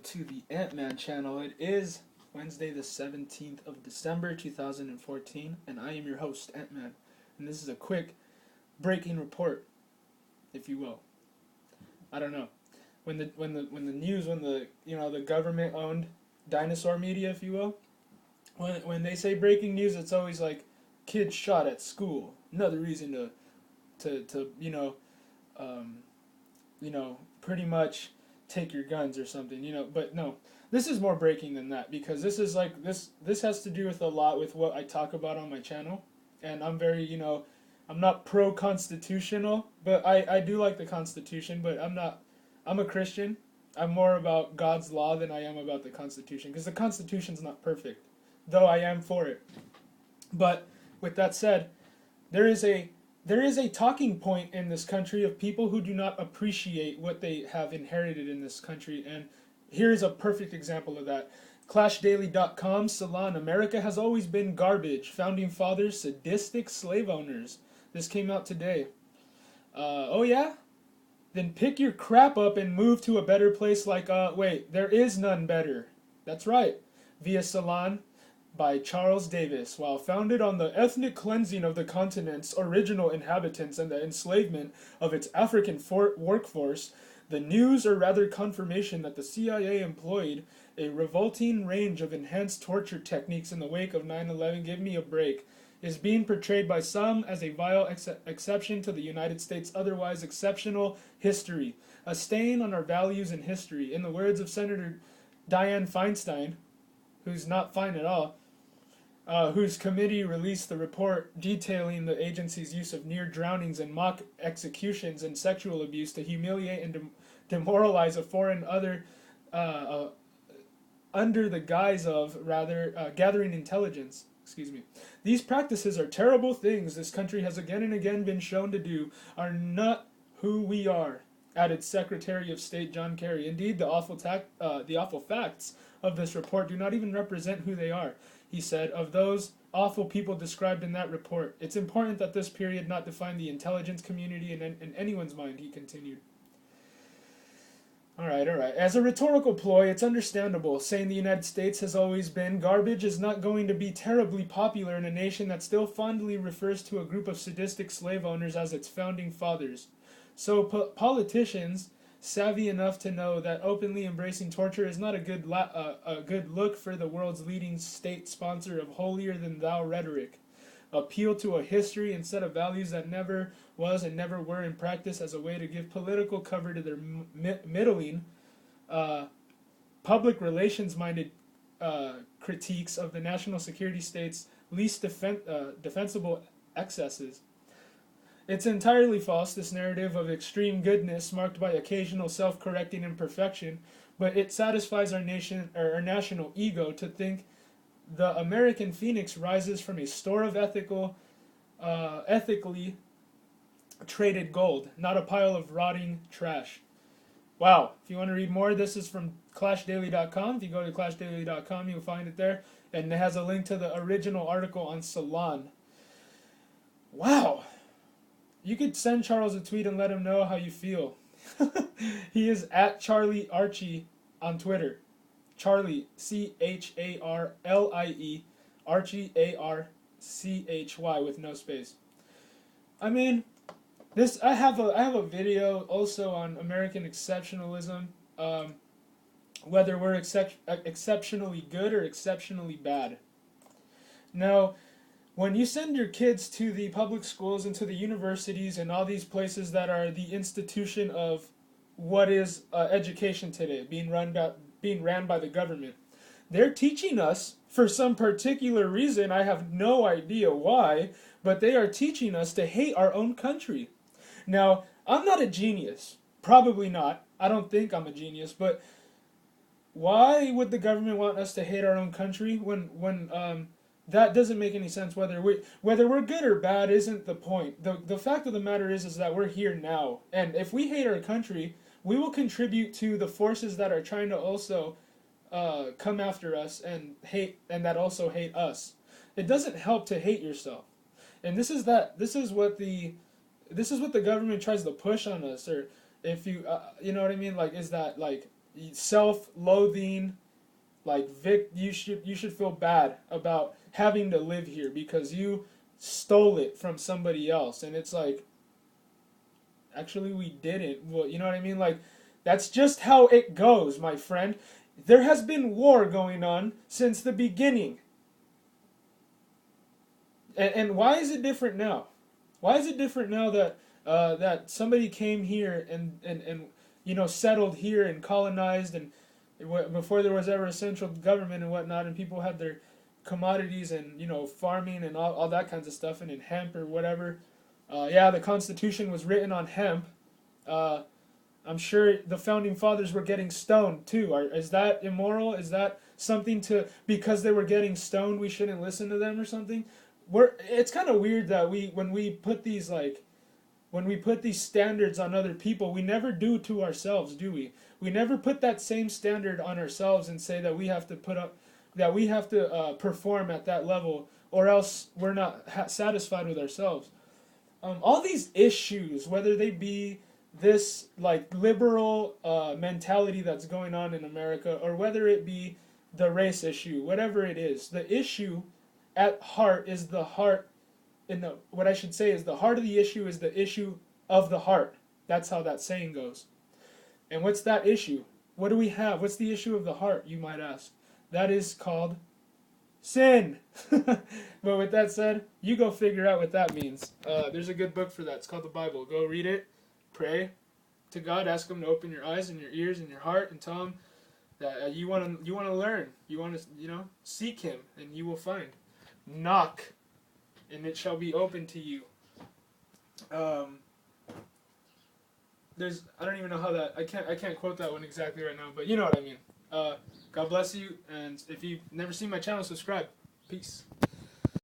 welcome to the Ant-Man channel. It is Wednesday the 17th of December 2014, and I am your host, Ant-Man. And this is a quick breaking report, if you will. I don't know. When the government owned dinosaur media, if you will, when they say breaking news, it's always like kids shot at school. Another reason to pretty much take your guns or something, but no, this is more breaking than that, because this has to do with a lot with what I talk about on my channel. And I'm very, I'm not pro-constitutional, but I do like the Constitution, but I'm a Christian. I'm more about God's law than I am about the Constitution, because the Constitution's not perfect, though I am for it. But with that said, there is a talking point in this country of people who do not appreciate what they have inherited in this country, and here's a perfect example of that. ClashDaily.com, Salon, America has always been garbage. Founding fathers, sadistic slave owners. This came out today. Oh yeah? Then pick your crap up and move to a better place wait, there is none better. That's right. Via Salon by Charles Davis. While founded on the ethnic cleansing of the continent's original inhabitants and the enslavement of its African workforce, the news, or rather confirmation, that the CIA employed a revolting range of enhanced torture techniques in the wake of 9/11, give me a break, is being portrayed by some as a vile exception to the United States' otherwise exceptional history, a stain on our values and history. In the words of Senator Dianne Feinstein, who's not fine at all, whose committee released the report detailing the agency's use of near drownings and mock executions and sexual abuse to humiliate and demoralize a foreign other under the guise of gathering intelligence. Excuse me. These practices are terrible things this country has again and again been shown to do, are not who we are, added Secretary of State John Kerry. Indeed, the awful facts of this report do not even represent who they are, he said, of those awful people described in that report. It's important that this period not define the intelligence community in anyone's mind, he continued. Alright. As a rhetorical ploy, it's understandable. Saying the United States has always been garbage is not going to be terribly popular in a nation that still fondly refers to a group of sadistic slave owners as its founding fathers. So politicians savvy enough to know that openly embracing torture is not a good look for the world's leading state sponsor of holier-than-thou rhetoric. Appeal to a history instead of values that never was and never were in practice as a way to give political cover to their middling, public relations-minded critiques of the national security state's least defensible excesses. It's entirely false, this narrative of extreme goodness marked by occasional self-correcting imperfection, but it satisfies our national ego to think the American phoenix rises from a store of ethically traded gold, not a pile of rotting trash. Wow. If you want to read more, this is from ClashDaily.com. If you go to ClashDaily.com, you'll find it there. And it has a link to the original article on Salon. Wow. You could send Charles a tweet and let him know how you feel. He is at Charlie Archie on Twitter. Charlie, Charlie, Archie, Archy, with no space. I mean, I have a video also on American exceptionalism, whether we're exceptionally good or exceptionally bad. Now, when you send your kids to the public schools and to the universities and all these places that are the institution of what is education today, being ran by the government, they're teaching us, for some particular reason, I have no idea why, but they are teaching us to hate our own country. Now, I'm not a genius. Probably not. I don't think I'm a genius, but why would the government want us to hate our own country when that doesn't make any sense? Whether we're good or bad isn't the point. The fact of the matter is that we're here now, and if we hate our country, we will contribute to the forces that are trying to also come after us and that also hate us. It doesn't help to hate yourself, and this is what the government tries to push on us. Or if you you know what I mean, like, is that like self-loathing, like you should feel bad about having to live here because you stole it from somebody else. And it's like, actually we didn't. Well, you know what I mean? Like, that's just how it goes, my friend. There has been war going on since the beginning. And why is it different now? Why is it different now that that somebody came here and settled here and colonized, and before there was ever a central government and whatnot, and people had their commodities and farming and all that kinds of stuff, and in hemp or whatever. Yeah, the Constitution was written on hemp. Uh, I'm sure the founding fathers were getting stoned too. Is that immoral? Is that something to, because they were getting stoned, we shouldn't listen to them or something? It's kind of weird that when we put these standards on other people, we never do to ourselves, do we? We never put that same standard on ourselves and say that we have to perform at that level, or else we're not satisfied with ourselves. All these issues, whether they be this like liberal mentality that's going on in America, or whether it be the race issue, whatever it is, the issue at heart is the heart. What I should say is the heart of the issue is the issue of the heart. That's how that saying goes. And what's that issue? What do we have? What's the issue of the heart, you might ask? That is called sin. But with that said, you go figure out what that means. There's a good book for that. It's called the Bible. Go read it. Pray to God. Ask Him to open your eyes and your ears and your heart, and tell Him that you want to learn. You want to seek Him, and you will find. Knock, and it shall be open to you. I don't even know how that, I can't quote that one exactly right now, but you know what I mean. God bless you, and if you've never seen my channel, subscribe. Peace.